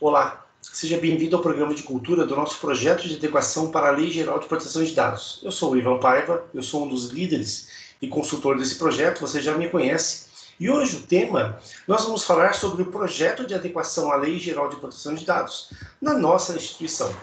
Olá, seja bem-vindo ao programa de cultura do nosso projeto de adequação para a Lei Geral de Proteção de Dados. Eu sou o Ivan Paiva, eu sou um dos líderes e consultor desse projeto, você já me conhece. E hoje o tema, nós vamos falar sobre o projeto de adequação à Lei Geral de Proteção de Dados na nossa instituição.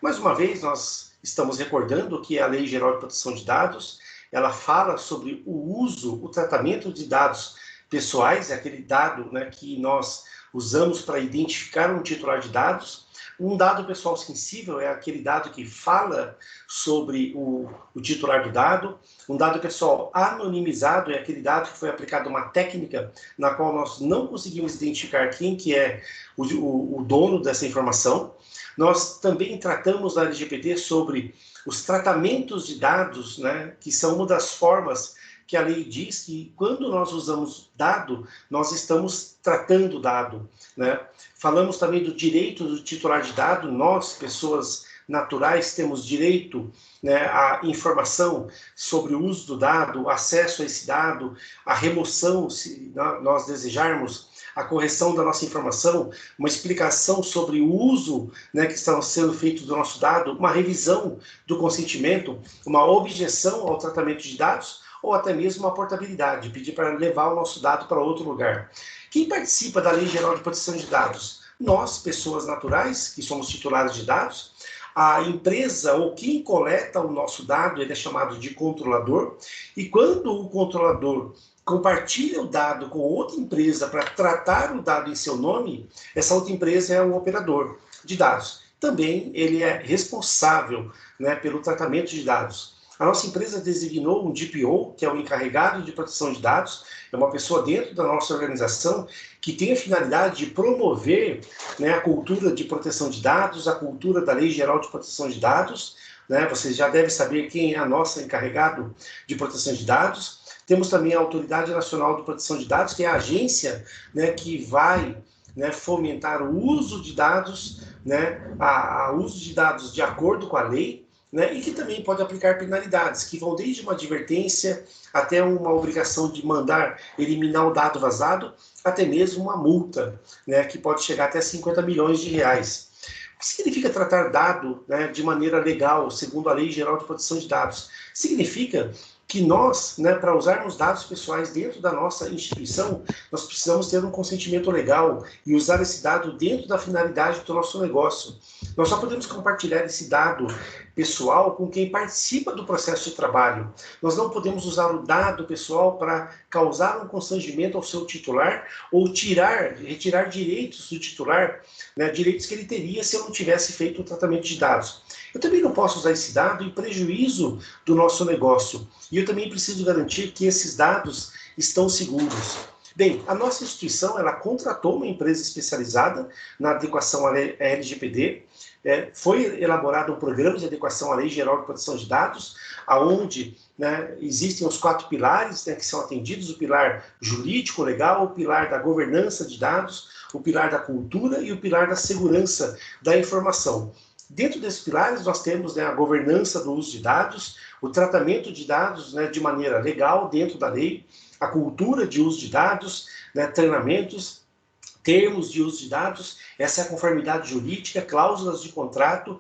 Mais uma vez, nós estamos recordando que a Lei Geral de Proteção de Dados, ela fala sobre o uso, o tratamento de dados pessoais, é aquele dado, né, que nós usamos para identificar um titular de dados. Um dado pessoal sensível é aquele dado que fala sobre o titular do dado. Um dado pessoal anonimizado é aquele dado que foi aplicado uma técnica na qual nós não conseguimos identificar quem que é o dono dessa informação. Nós também tratamos na LGPD sobre os tratamentos de dados, né, que são uma das formas que a lei diz que quando nós usamos dado, nós estamos tratando dado, né? Falamos também do direito do titular de dado, nós, pessoas naturais, temos direito, né, à informação sobre o uso do dado, o acesso a esse dado, a remoção, se nós desejarmos, a correção da nossa informação, uma explicação sobre o uso, né, que está sendo feito do nosso dado, uma revisão do consentimento, uma objeção ao tratamento de dados, ou até mesmo uma portabilidade, pedir para levar o nosso dado para outro lugar. Quem participa da Lei Geral de Proteção de Dados? Nós, pessoas naturais, que somos titulares de dados, a empresa ou quem coleta o nosso dado, ele é chamado de controlador, e quando o controlador compartilha o dado com outra empresa para tratar o dado em seu nome, essa outra empresa é o operador de dados. Também ele é responsável, né, pelo tratamento de dados. A nossa empresa designou um DPO, que é o encarregado de proteção de dados, é uma pessoa dentro da nossa organização que tem a finalidade de promover, né, a cultura de proteção de dados, a cultura da Lei Geral de Proteção de Dados, né? Vocês já devem saber quem é a nossa encarregado de proteção de dados. Temos também a Autoridade Nacional de Proteção de Dados, que é a agência, né, que vai, né, fomentar o uso de dados, né, a uso de dados de acordo com a lei, né, e que também pode aplicar penalidades, que vão desde uma advertência até uma obrigação de mandar eliminar o dado vazado, até mesmo uma multa, né, que pode chegar até 50 milhões de reais. O que significa tratar dado, né, de maneira legal, segundo a Lei Geral de Proteção de Dados? Significa que nós, né, para usarmos dados pessoais dentro da nossa instituição, nós precisamos ter um consentimento legal e usar esse dado dentro da finalidade do nosso negócio. Nós só podemos compartilhar esse dado pessoal com quem participa do processo de trabalho. Nós não podemos usar o dado pessoal para causar um constrangimento ao seu titular ou retirar direitos do titular, né, direitos que ele teria se eu não tivesse feito o tratamento de dados. Eu também não posso usar esse dado em prejuízo do nosso negócio. E eu também preciso garantir que esses dados estão seguros. Bem, a nossa instituição, ela contratou uma empresa especializada na adequação à LGPD. Foi elaborado um programa de adequação à Lei Geral de Proteção de Dados, onde, né, existem os 4 pilares, né, que são atendidos: o pilar jurídico, legal, o pilar da governança de dados, o pilar da cultura e o pilar da segurança da informação. Dentro desses pilares, nós temos, né, a governança do uso de dados, o tratamento de dados, né, de maneira legal dentro da lei, a cultura de uso de dados, né, treinamentos, termos de uso de dados, essa é a conformidade jurídica, cláusulas de contrato,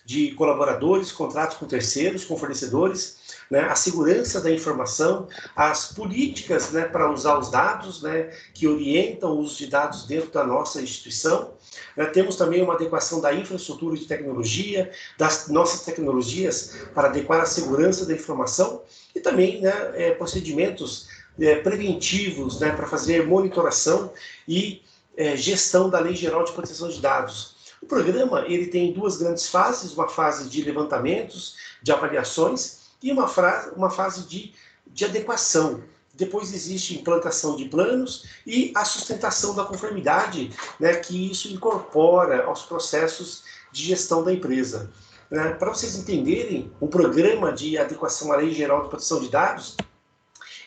de colaboradores, contratos com terceiros, com fornecedores, né, a segurança da informação, as políticas, né, para usar os dados, né, que orientam o uso de dados dentro da nossa instituição. Temos também uma adequação da infraestrutura de tecnologia, das nossas tecnologias para adequar a segurança da informação e também, né, procedimentos preventivos, né, para fazer monitoração e gestão da Lei Geral de Proteção de Dados. O programa ele tem 2 grandes fases, uma fase de levantamentos, de avaliações e uma fase de adequação. Depois existe implantação de planos e a sustentação da conformidade, né, que isso incorpora aos processos de gestão da empresa. Para vocês entenderem, o programa de adequação à Lei Geral de Proteção de Dados,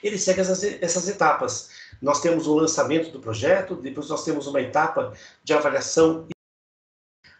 ele segue essas etapas. Nós temos o lançamento do projeto, depois nós temos uma etapa de avaliação,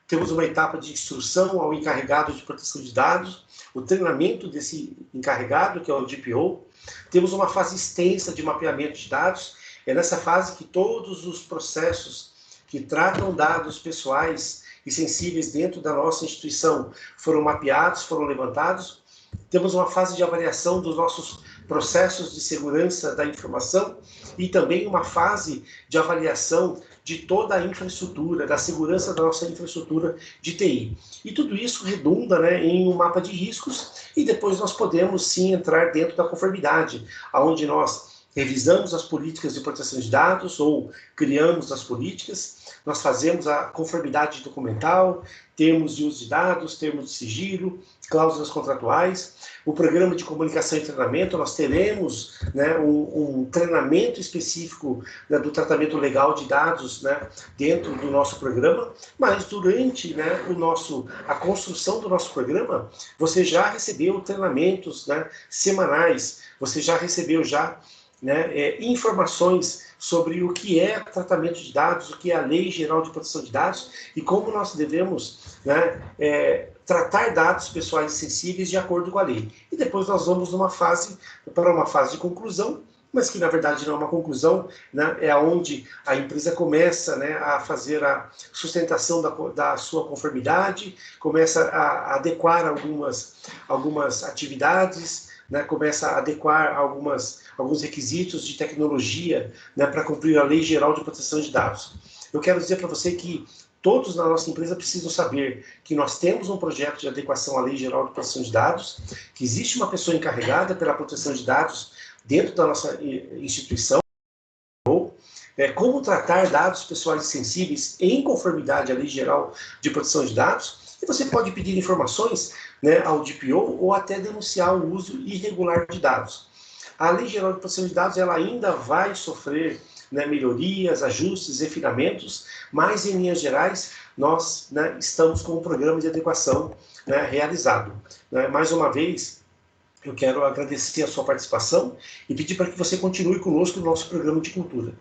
temos uma etapa de instrução ao encarregado de proteção de dados, o treinamento desse encarregado, que é o DPO, temos uma fase extensa de mapeamento de dados, é nessa fase que todos os processos que tratam dados pessoais e sensíveis dentro da nossa instituição foram mapeados, foram levantados. Temos uma fase de avaliação dos nossos processos de segurança da informação e também uma fase de avaliação de toda a infraestrutura, da segurança da nossa infraestrutura de TI. E tudo isso redunda, né, em um mapa de riscos e depois nós podemos sim entrar dentro da conformidade, onde nós revisamos as políticas de proteção de dados ou criamos as políticas, nós fazemos a conformidade documental, termos de uso de dados, termos de sigilo, cláusulas contratuais, o programa de comunicação e treinamento, nós teremos, né, um treinamento específico, né, do tratamento legal de dados, né, dentro do nosso programa, mas durante, né, a construção do nosso programa, você já recebeu treinamentos, né, semanais, você já recebeu né, informações sobre o que é tratamento de dados, o que é a Lei Geral de Proteção de Dados e como nós devemos, né, tratar dados pessoais sensíveis de acordo com a lei. E depois nós vamos para uma fase de conclusão, mas que na verdade não é uma conclusão, né, é onde a empresa começa, né, a fazer a sustentação da sua conformidade, começa a adequar algumas atividades, né, começa a adequar alguns requisitos de tecnologia, né, para cumprir a Lei Geral de Proteção de Dados. Eu quero dizer para você que todos na nossa empresa precisam saber que nós temos um projeto de adequação à Lei Geral de Proteção de Dados, que existe uma pessoa encarregada pela proteção de dados dentro da nossa instituição, como tratar dados pessoais sensíveis em conformidade à Lei Geral de Proteção de Dados, e você pode pedir informações, né, ao DPO ou até denunciar o uso irregular de dados. A Lei Geral de Proteção de Dados ela ainda vai sofrer, né, melhorias, ajustes, refinamentos, mas em linhas gerais nós, né, estamos com o programa de adequação, né, realizado. Né? Mais uma vez, eu quero agradecer a sua participação e pedir para que você continue conosco no nosso programa de cultura.